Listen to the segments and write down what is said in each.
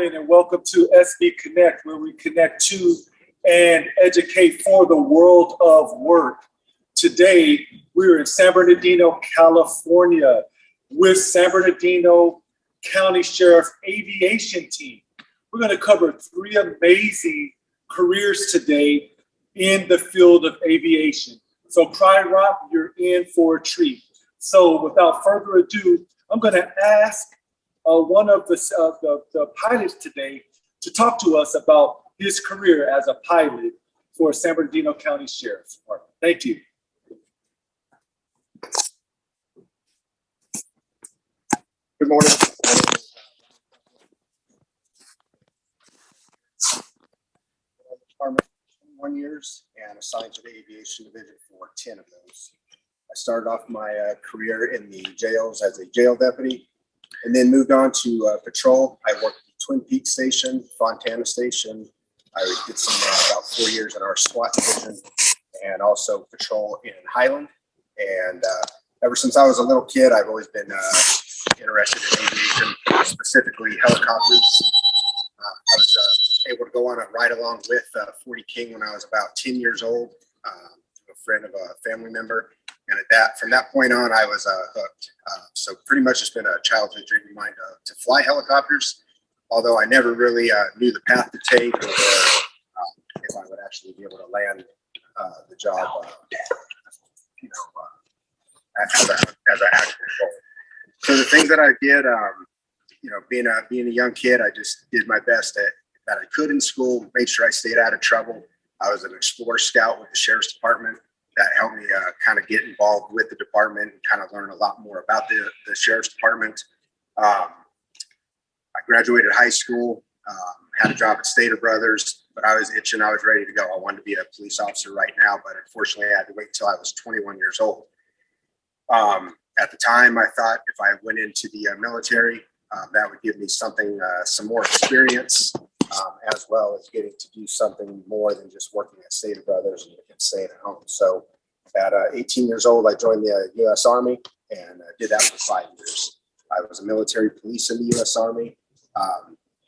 morning and welcome to SB Connect, where we connect to and educate for the world of work. Today, we're in San Bernardino, California with San Bernardino County Sheriff Aviation Team. We're going to cover 3 amazing careers today in the field of aviation. So Pride Rock, you're in for a treat. So without further ado, I'm going to ask one of the pilots today to talk to us about his career as a pilot for San Bernardino County Sheriff's Department. Thank you. Good morning. 21 years and assigned to the aviation division for 10 of those. I started off my career in the jails as a jail deputy and then moved on to patrol. I worked at the Twin Peaks Station, Fontana Station. I did some about 4 years in our SWAT division and also patrol in Highland. And ever since I was a little kid, I've always been interested in aviation, specifically helicopters. I was able to go on a ride along with 40 King when I was about 10 years old, a friend of a family member. And from that point on, I was hooked. So pretty much it's been a childhood dream of mine to fly helicopters, although I never really knew the path to take or if I would actually be able to land the job, as an actual goal. So the things that I did, being a young kid, I just did my best that I could in school, made sure I stayed out of trouble. I was an Explorer Scout with the Sheriff's Department. That helped me kind of get involved with the department and kind of learn a lot more about the Sheriff's Department. I graduated high school, had a job at Stater Brothers, but I was itching. I was ready to go. I wanted to be a police officer right now, but unfortunately I had to wait until I was 21 years old. At the time, I thought if I went into the military, that would give me something, some more experience, as well as getting to do something more than just working at Stater Brothers and staying at home. So at 18 years old, I joined the U.S. Army and did that for 5 years. I was a military police in the U.S. Army.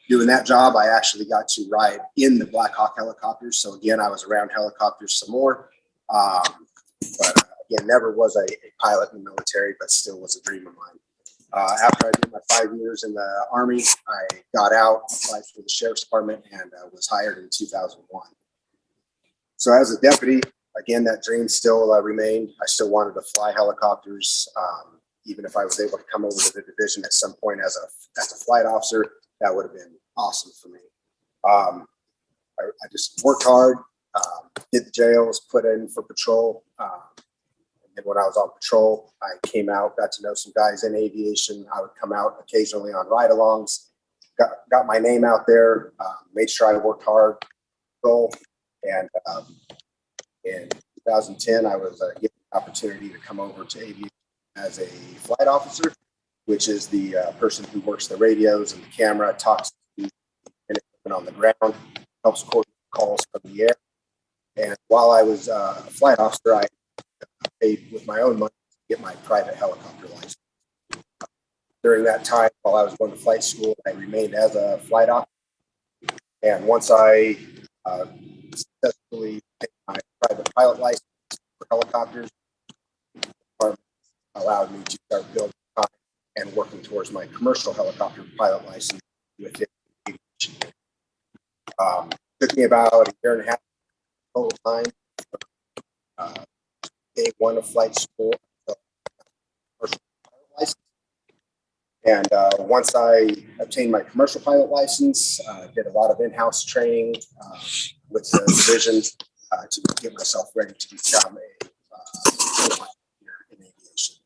Doing that job, I actually got to ride in the Black Hawk helicopters. So again, I was around helicopters some more. But again, never was a pilot in the military, but still was a dream of mine. After I did my 5 years in the Army, I got out, applied for the Sheriff's Department, and was hired in 2001. So as a deputy, again, that dream still remained. I still wanted to fly helicopters. Even if I was able to come over to the division at some point as a flight officer, that would have been awesome for me. I just worked hard, did the jails, put in for patrol. And when I was on patrol, I came out, got to know some guys in aviation. I would come out occasionally on ride-alongs, got my name out there, made sure I worked hard, and in 2010, I was given the opportunity to come over to aviation as a flight officer, which is the person who works the radios and the camera, talks to the equipment on the ground, helps coordinate calls from the air. And while I was a flight officer, I paid with my own money to get my private helicopter license. During that time, while I was going to flight school, I remained as a flight officer. And once I successfully get my private pilot license for helicopters, the department allowed me to start building time and working towards my commercial helicopter pilot license within aviation. Took me about a year and a half total time. Day one of flight school, commercial pilot license. And once I obtained my commercial pilot license, did a lot of in-house training with the division to get myself ready to become a pilot in aviation.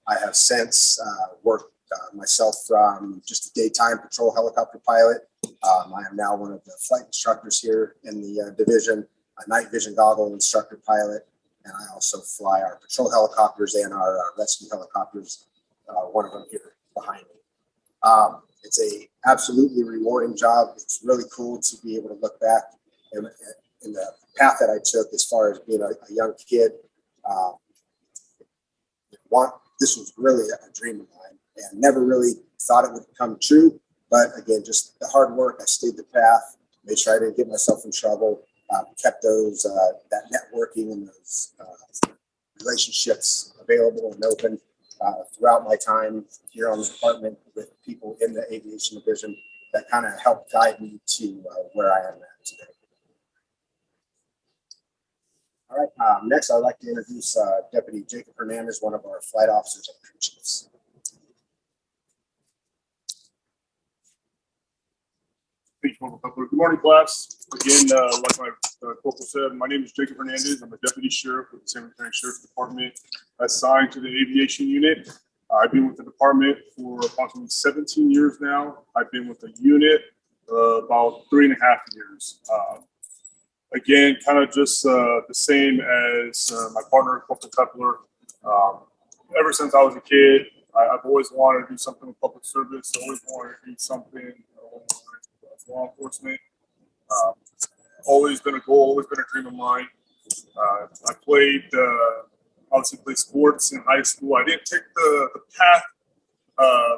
I have since worked myself from just a daytime patrol helicopter pilot. I am now one of the flight instructors here in the division, a night vision goggle instructor pilot. And I also fly our patrol helicopters and our rescue helicopters, one of them here behind me. It's a absolutely rewarding job. It's really cool to be able to look back in the path that I took as far as being a young kid. This was really a dream of mine and never really thought it would come true. But again, just the hard work. I stayed the path, made sure I didn't get myself in trouble, kept those that networking and those relationships available and open throughout my time here on the department with people in the aviation division that kind of helped guide me to where I am at today. All right, next I'd like to introduce Deputy Jacob Hernandez, one of our flight officers and crew chiefs. Good morning, class. Again, like my corporal said, my name is Jacob Hernandez. I'm a deputy sheriff with the San Bernardino Sheriff's Department, assigned to the aviation unit. I've been with the department for approximately 17 years now. I've been with the unit about 3.5 years. Again, kind of just the same as my partner, Corporal Pepler. Ever since I was a kid, I've always wanted to do something with public service. Always wanted to do something law enforcement. Always been a goal, always been a dream of mine. I obviously played sports in high school. I didn't take the path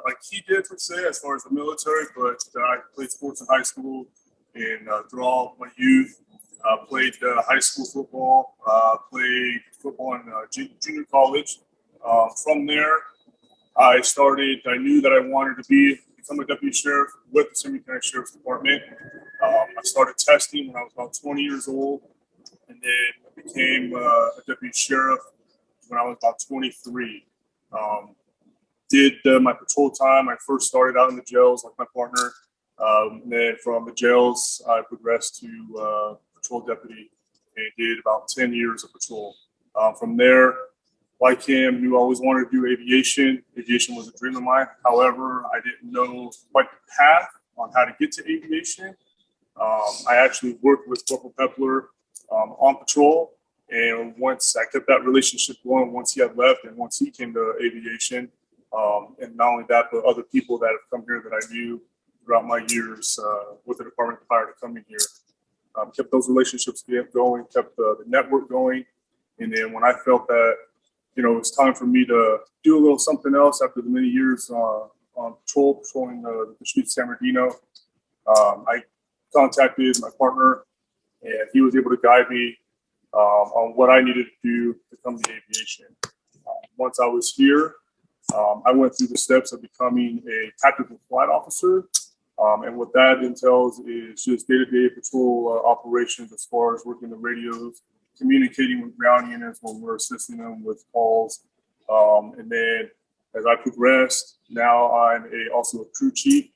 like he did, per se, as far as the military, but I played sports in high school and throughout my youth. Played high school football, played football in junior college. From there, I knew that I wanted to become a deputy sheriff with the San Bernardino Sheriff's Department. I started testing when I was about 20 years old, and then became a deputy sheriff when I was about 23. Did my patrol time. I first started out in the jails like my partner. And then from the jails, I progressed to patrol deputy and did about 10 years of patrol. From there, like him, knew I always wanted to do aviation. Aviation was a dream of mine. However, I didn't know quite the path on how to get to aviation. I actually worked with Corporal Pepler on patrol. And once I kept that relationship going, once he had left and once he came to aviation, and not only that, but other people that have come here that I knew throughout my years with the department prior to coming here. Kept those relationships going, kept the network going. And then when I felt that, it was time for me to do a little something else after the many years on patrolling the streets of San Bernardino, I contacted my partner, and he was able to guide me on what I needed to do to come to aviation. Once I was here, I went through the steps of becoming a tactical flight officer. And what that entails is just day-to-day patrol operations as far as working the radios, communicating with ground units when we're assisting them with calls. And then as I progressed, now I'm also a crew chief,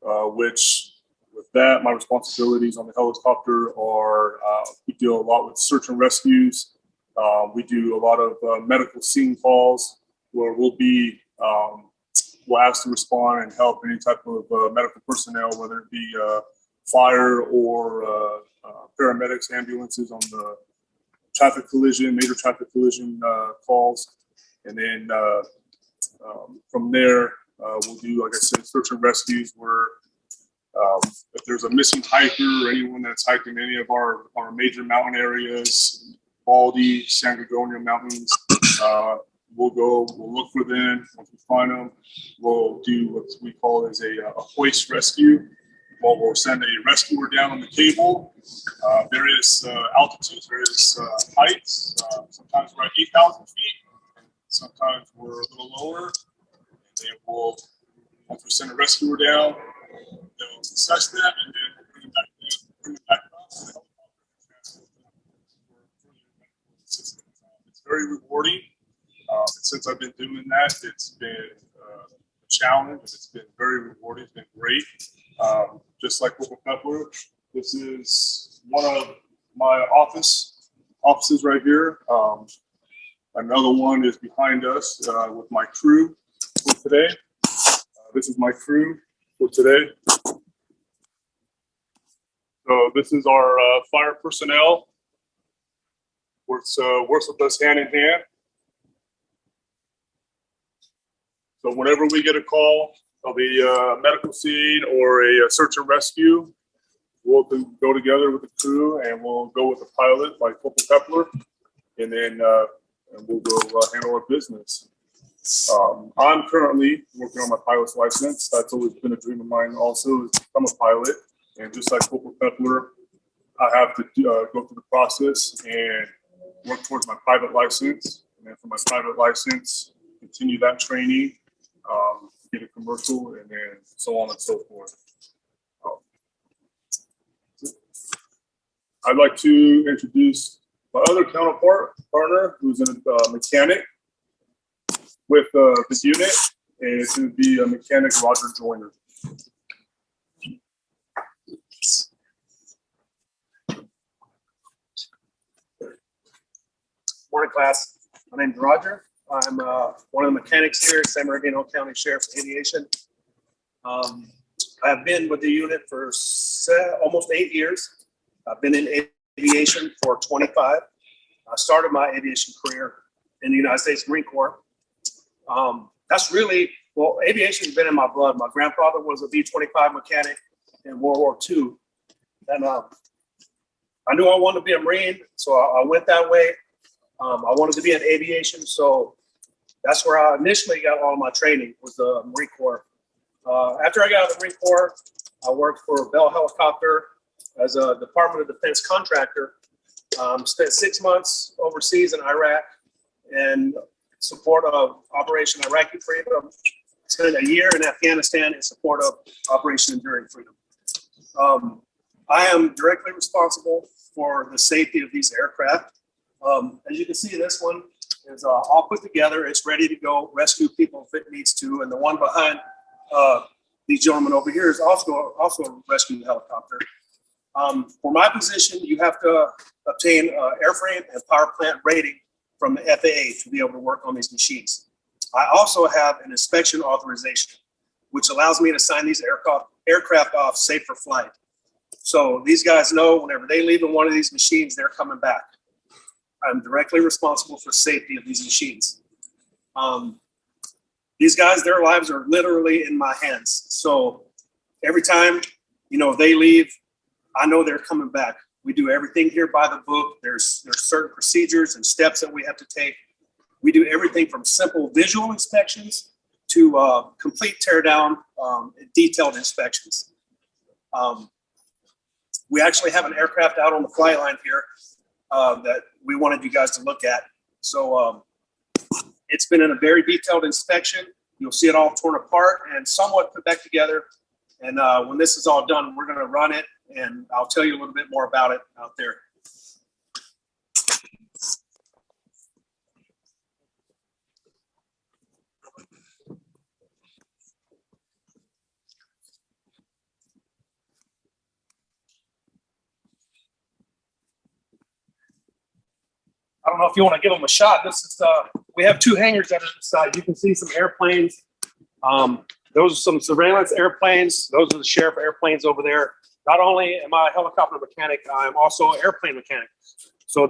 which with that, my responsibilities on the helicopter are we deal a lot with search and rescues. We do a lot of medical scene calls where we'll ask to respond and help any type of medical personnel, whether it be fire or paramedics, ambulances on the major traffic collision calls. And then from there, we'll do, like I said, search and rescues where if there's a missing hiker or anyone that's hiking any of our major mountain areas, Baldy, San Bernardino mountains, we'll look for them. Once we find them, we'll do what we call as a hoist rescue. Well, we'll send a rescuer down on the cable. There is altitudes, there is heights. Sometimes we're at 8,000 feet. Sometimes we're a little lower. And then once we send a rescuer down, they'll assess them and then bring it back up. It's very rewarding. Since I've been doing that, it's been a challenge. It's been very rewarding. It's been great. Just like Corporal Pepler, this is one of my offices right here. Another one is behind us with my crew for today. This is my crew for today. So this is our fire personnel. Works with us hand in hand. So whenever we get a call of a medical scene or a search and rescue, we'll go together with the crew and we'll go with the pilot like Corporal Pepler, and then we'll go handle our business. I'm currently working on my pilot's license. That's always been a dream of mine also, is to become a pilot. And just like Corporal Pepler, I have to go through the process and work towards my private license. And then for my private license, continue that training, get a commercial, and then so on and so forth. I'd like to introduce my other partner, who's a mechanic with this unit, and it's going to be a mechanic, Roger Joyner. Morning, class. My name's Roger. I'm one of the mechanics here at San Bernardino County Sheriff's Aviation. I've been with the unit for almost 8 years. I've been in aviation for 25. I started my aviation career in the United States Marine Corps. That's really, well, aviation's been in my blood. My grandfather was a B-25 mechanic in World War II. And I knew I wanted to be a Marine, so I went that way. I wanted to be in aviation, so that's where I initially got all my training, was the Marine Corps. After I got out of the Marine Corps, I worked for Bell Helicopter as a Department of Defense contractor. Spent 6 months overseas in Iraq in support of Operation Iraqi Freedom. Spent a year in Afghanistan in support of Operation Enduring Freedom. I am directly responsible for the safety of these aircraft. As you can see, this one is all put together. It's ready to go rescue people if it needs to. And the one behind these gentlemen over here is also a rescue helicopter. For my position, you have to obtain airframe and power plant rating from the FAA to be able to work on these machines. I also have an inspection authorization, which allows me to sign these aircraft off safe for flight. So these guys know whenever they leave in one of these machines, they're coming back. I'm directly responsible for safety of these machines. These guys, their lives are literally in my hands. So every time, they leave, I know they're coming back. We do everything here by the book. There's certain procedures and steps that we have to take. We do everything from simple visual inspections to complete teardown, detailed inspections. We actually have an aircraft out on the flight line here that we wanted you guys to look at. So it's been in a very detailed inspection. You'll see it all torn apart and somewhat put back together. And when this is all done, we're going to run it, and I'll tell you a little bit more about it out there. I don't know if you want to give them a shot. This is we have 2 hangars at the side. You can see some airplanes. Those are some surveillance airplanes. Those are the sheriff airplanes over there. Not only am I a helicopter mechanic, I'm also an airplane mechanic. So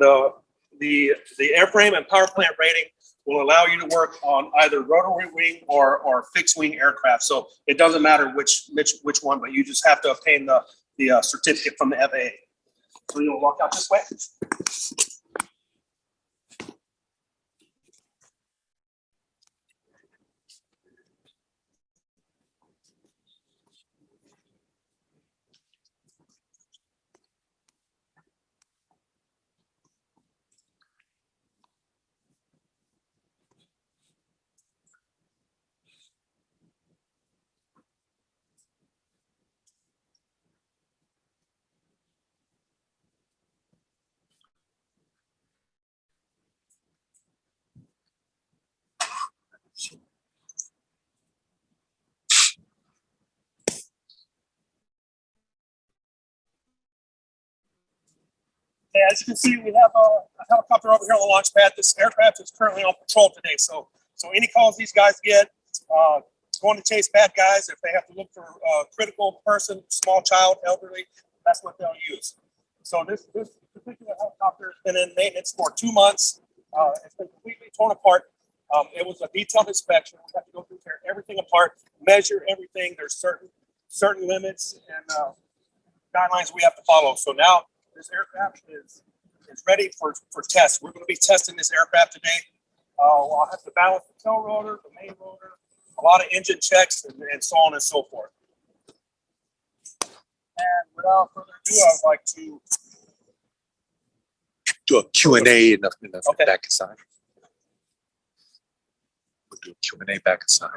the airframe and power plant rating will allow you to work on either rotary wing or fixed wing aircraft. So it doesn't matter which one, but you just have to obtain the certificate from the FAA. So you'll walk out this way. As you can see, we have a helicopter over here on the launch pad. This aircraft is currently on patrol today. So any calls these guys get, going to chase bad guys, if they have to look for a critical person, small child, elderly, that's what they'll use. So this particular helicopter has been in maintenance for 2 months. It's been completely torn apart. It was a detailed inspection. We have to go through, tear everything apart, measure everything. There's certain limits and guidelines we have to follow. So now this aircraft is ready for tests. We're going to be testing this aircraft today. I'll have to balance the tail rotor, the main rotor, a lot of engine checks, and so on and so forth. And without further ado, I'd like to Do a Q&A in the Okay. back inside. We'll do a Q&A back inside.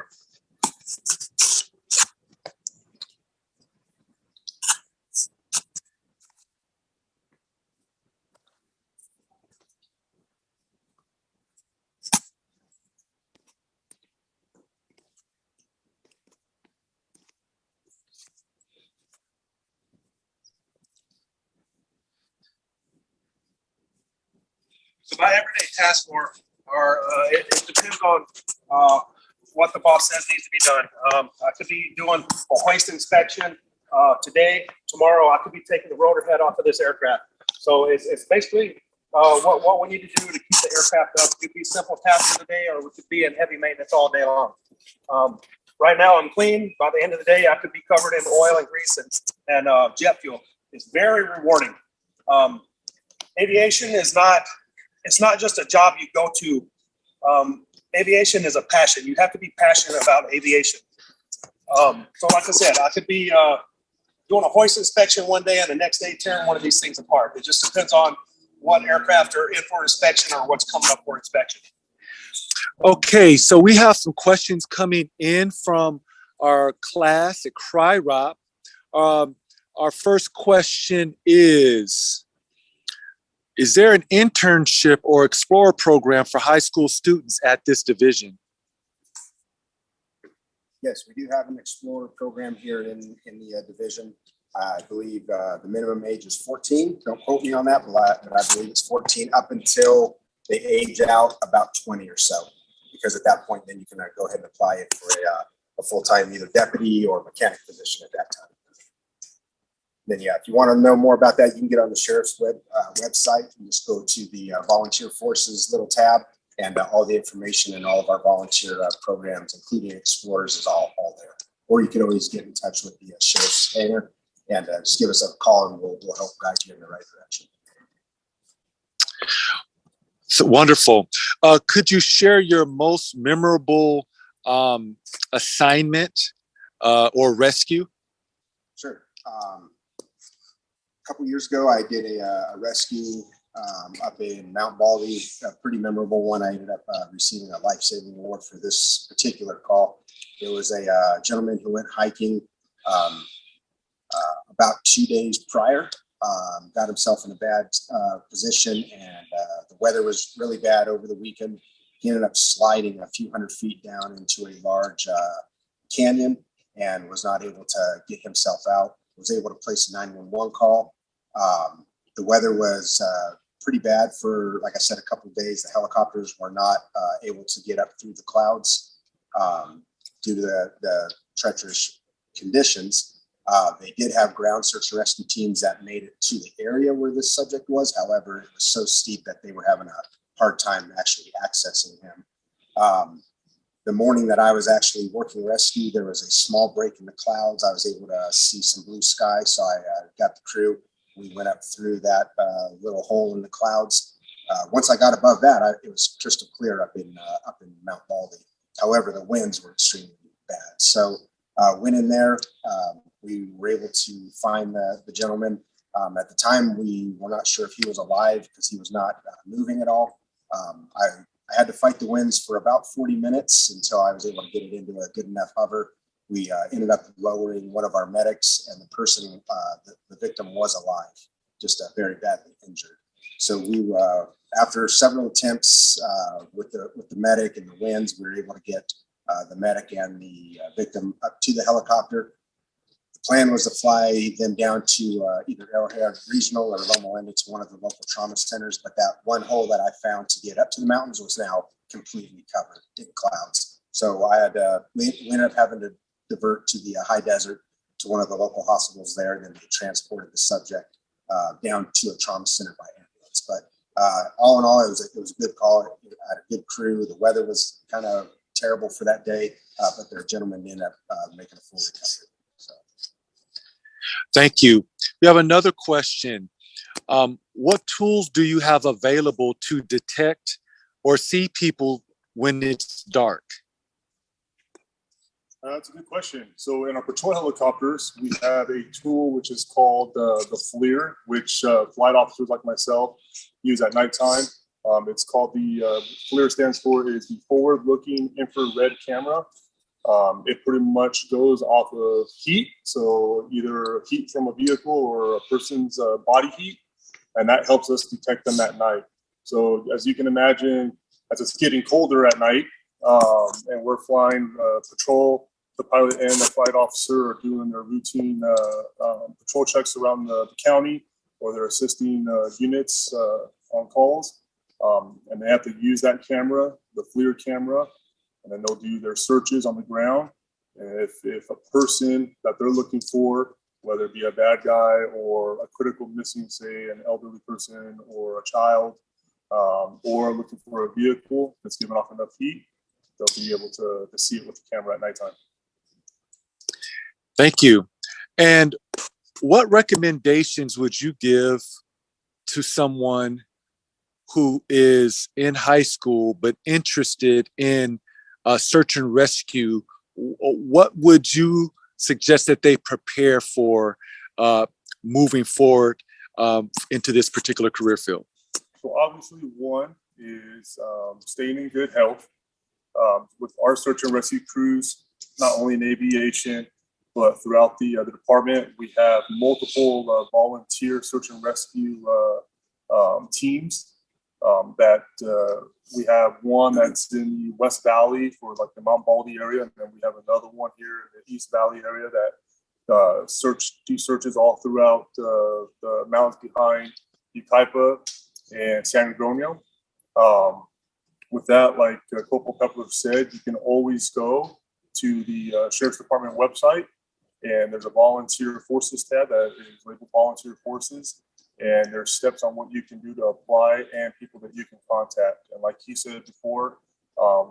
So my everyday tasks are it depends on what the boss says needs to be done. I could be doing a hoist inspection today. Tomorrow, I could be taking the rotor head off of this aircraft. So it's basically what we need to do to keep the aircraft up. It could be simple tasks of the day, or we could be in heavy maintenance all day long. Right now, I'm clean. By the end of the day, I could be covered in oil and grease and jet fuel. It's very rewarding. Aviation is not. It's not just a job you go to. Aviation is a passion. You have to be passionate about aviation. So like I said, I could be doing a hoist inspection one day and the next day tearing one of these things apart. It just depends on what aircraft are in for inspection or what's coming up for inspection. Okay, so we have some questions coming in from our class at CRIROP. Our first question is there an internship or explorer program for high school students at this division? Yes, we do have an Explorer program here in the division. I believe the minimum age is 14. Don't quote me on that, but I believe it's 14 up until they age out about 20 or so. Because at that point, then you can go ahead and apply it for a full-time either deputy or mechanic position at that time. Then, yeah, if you want to know more about that, you can get on the sheriff's website and just go to the volunteer forces little tab, and all the information and all of our volunteer programs, including Explorers, is all there. Or you can always get in touch with the sheriff's hangar and just give us a call, and we'll help guide you in the right direction. So wonderful. Could you share your most memorable assignment or rescue? Sure. A couple years ago, I did a rescue up in Mount Baldy, a pretty memorable one. I ended up receiving a life-saving award for this particular call. It was a gentleman who went hiking about 2 days prior, got himself in a bad position, and the weather was really bad over the weekend. He ended up sliding a few hundred feet down into a large canyon and was not able to get himself out. Was able to place a 911 call. The weather was pretty bad for, like I said, a couple of days. The helicopters were not able to get up through the clouds due to the treacherous conditions. They did have ground search and rescue teams that made it to the area where this subject was. However, it was so steep that they were having a hard time actually accessing him. The morning that I was actually working rescue, there was a small break in the clouds. I was able to see some blue sky, so I got the crew. We went up through that little hole in the clouds. Once I got above that, it was crystal clear up in Mount Baldy. However, the winds were extremely bad. So went in there. We were able to find the gentleman. At the time, we were not sure if he was alive because he was not moving at all. I had to fight the winds for about 40 minutes until I was able to get it into a good enough hover. We ended up lowering one of our medics, and the person, the victim, was alive, just very badly injured. So we, after several attempts with the medic and the winds, we were able to get the medic and the victim up to the helicopter. The plan was to fly them down to either Arrowhead Regional or Loma Linda to one of the local trauma centers, but that one hole that I found to get up to the mountains was now completely covered in clouds. So I had we ended up having to divert to the high desert to one of the local hospitals there, and then they transported the subject down to a trauma center by ambulance. But all in all, it was a good call. It had a good crew. The weather was kind of terrible for that day, but their gentleman ended up making a full recovery. So. Thank you. We have another question. What tools do you have available to detect or see people when it's dark? That's a good question. So in our patrol helicopters, we have a tool which is called the FLIR, which flight officers like myself use at nighttime. It's called the FLIR stands for is the forward-looking infrared camera. It pretty much goes off of heat, so either heat from a vehicle or a person's body heat, and that helps us detect them at night. So as you can imagine, as it's getting colder at night, and we're flying patrol, the pilot and the flight officer are doing their routine patrol checks around the county, or they're assisting units on calls, and they have to use that camera, the FLIR camera, and then they'll do their searches on the ground. And if a person that they're looking for, whether it be a bad guy or a critical missing, say an elderly person or a child, or looking for a vehicle that's giving off enough heat, they'll be able to see it with the camera at nighttime. Thank you. And what recommendations would you give to someone who is in high school but interested in search and rescue? What would you suggest that they prepare for moving forward into this particular career field? So obviously, one is staying in good health. With our search and rescue crews, not only in aviation, but throughout the department, we have multiple volunteer search and rescue teams. That we have one that's in the West Valley for like the Mount Baldy area, and then we have another one here in the East Valley area that do searches all throughout the mountains behind Yucaipa and San Bernardino. With that, like Corporal Pepler said, you can always go to the Sheriff's Department website, and there's a volunteer forces tab that is labeled volunteer forces. And there's steps on what you can do to apply and people that you can contact. And like he said before,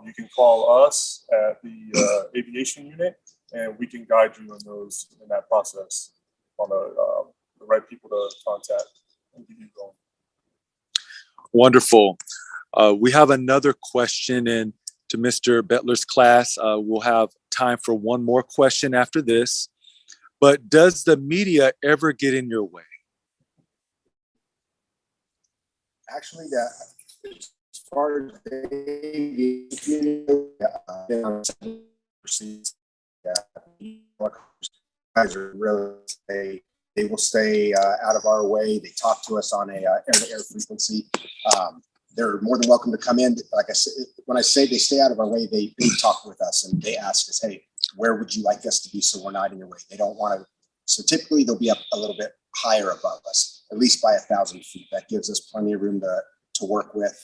you can call us at the aviation unit, and we can guide you in that process on the right people to contact and get you going. Wonderful. We have another question, and to Mr. Bettler's class, we'll have time for one more question after this. But does the media ever get in your way? Actually, that as far as the guys are really they will stay out of our way. They talk to us on a air-to-air frequency. They're more than welcome to come in. Like I said, when I say they stay out of our way, they talk with us and they ask us, "Hey, where would you like us to be so we're not in your way?" They don't want to. So typically they'll be up a little bit higher above us, at least by 1,000 feet. That gives us plenty of room to work with.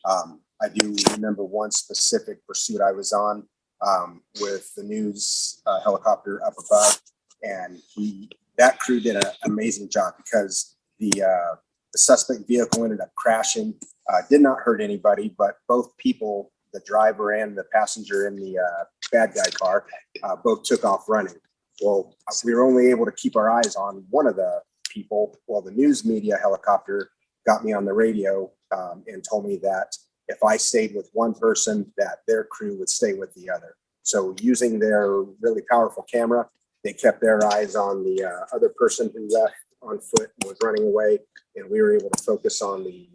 I do remember one specific pursuit I was on with the news helicopter up above, and that crew did an amazing job because the suspect vehicle ended up crashing. Did not hurt anybody, but both people, the driver and the passenger in the bad guy car, both took off running. Well, we were only able to keep our eyes on one of the people. Well, the news media helicopter got me on the radio and told me that if I stayed with one person, that their crew would stay with the other. So using their really powerful camera, they kept their eyes on the other person who left on foot and was running away, and we were able to focus on the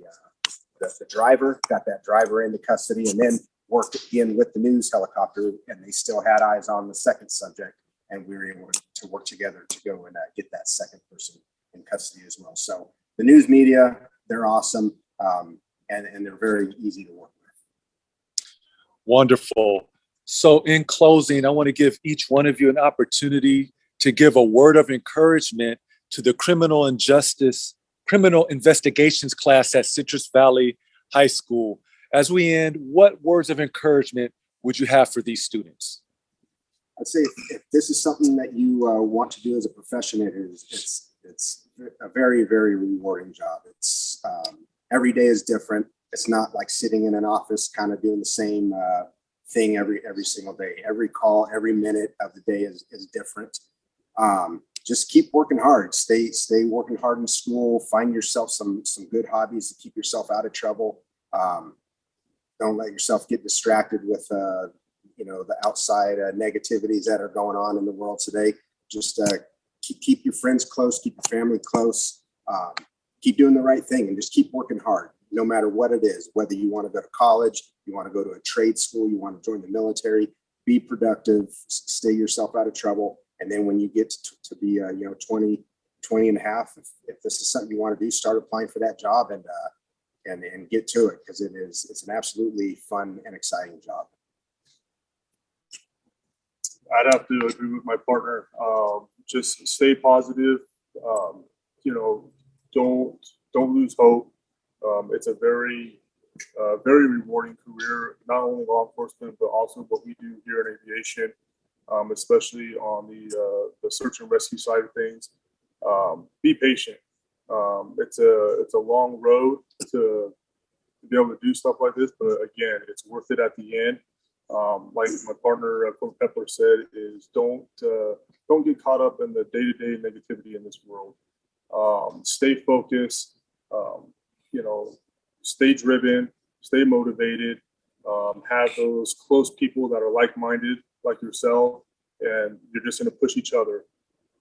driver, got that driver into custody, and then worked again with the news helicopter, and they still had eyes on the second subject, and we were able to work together to go and get that second person in custody as well. So the news media, they're awesome, and they're very easy to work with. Wonderful. So in closing, I want to give each one of you an opportunity to give a word of encouragement to the criminal investigations class at Citrus Valley High School. As we end, what words of encouragement would you have for these students? I'd say if this is something that you want to do as a profession, it's a very, very rewarding job. It's every day is different. It's not like sitting in an office kind of doing the same thing every single day. Every call, every minute of the day is different. Just keep working hard. Stay working hard in school. Find yourself some good hobbies to keep yourself out of trouble. don't let yourself get distracted with, the outside negativities that are going on in the world today. Just keep your friends close, keep your family close, keep doing the right thing, and just keep working hard, no matter what it is. Whether you want to go to college, you want to go to a trade school, you want to join the military, be productive, stay yourself out of trouble. And then when you get to be, 20 and a half, if this is something you want to do, start applying for that job and get to it, because it's an absolutely fun and exciting job. I'd have to agree with my partner. Just stay positive. Don't lose hope. It's a very rewarding career, not only law enforcement, but also what we do here in aviation, especially on the search and rescue side of things. Be patient. It's a long road to be able to do stuff like this, but again, it's worth it at the end. Like my partner Pepler said, is don't get caught up in the day-to-day negativity in this world. Stay focused. Stay driven. Stay motivated. Have those close people that are like-minded, like yourself, and you're just going to push each other.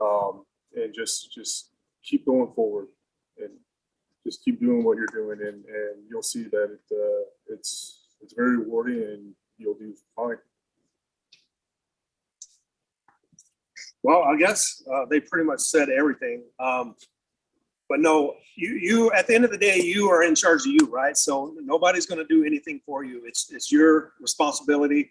And just keep going forward, and just keep doing what you're doing, and you'll see that it's very rewarding, and you'll do fine. Well, I guess they pretty much said everything. But no, you at the end of the day, you are in charge of you, right? So nobody's going to do anything for you. It's your responsibility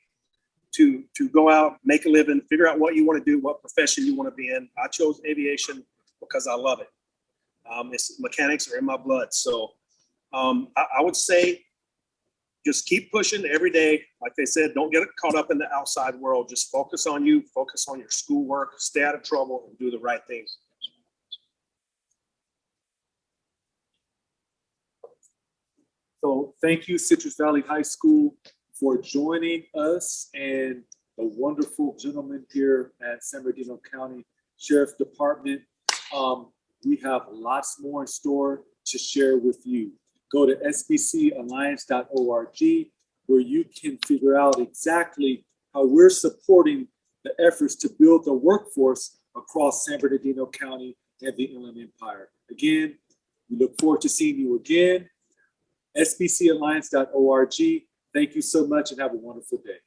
to go out, make a living, figure out what you want to do, what profession you want to be in. I chose aviation because I love it. Mechanics are in my blood. So I would say just keep pushing every day. Like they said, don't get caught up in the outside world. Just focus on you, focus on your schoolwork, stay out of trouble, and do the right things. So thank you, Citrus Valley High School, for joining us and the wonderful gentlemen here at San Bernardino County Sheriff's Department. We have lots more in store to share with you. Go to sbcalliance.org, where you can figure out exactly how we're supporting the efforts to build the workforce across San Bernardino County and the Inland Empire. Again, we look forward to seeing you again. sbcalliance.org. Thank you so much and have a wonderful day.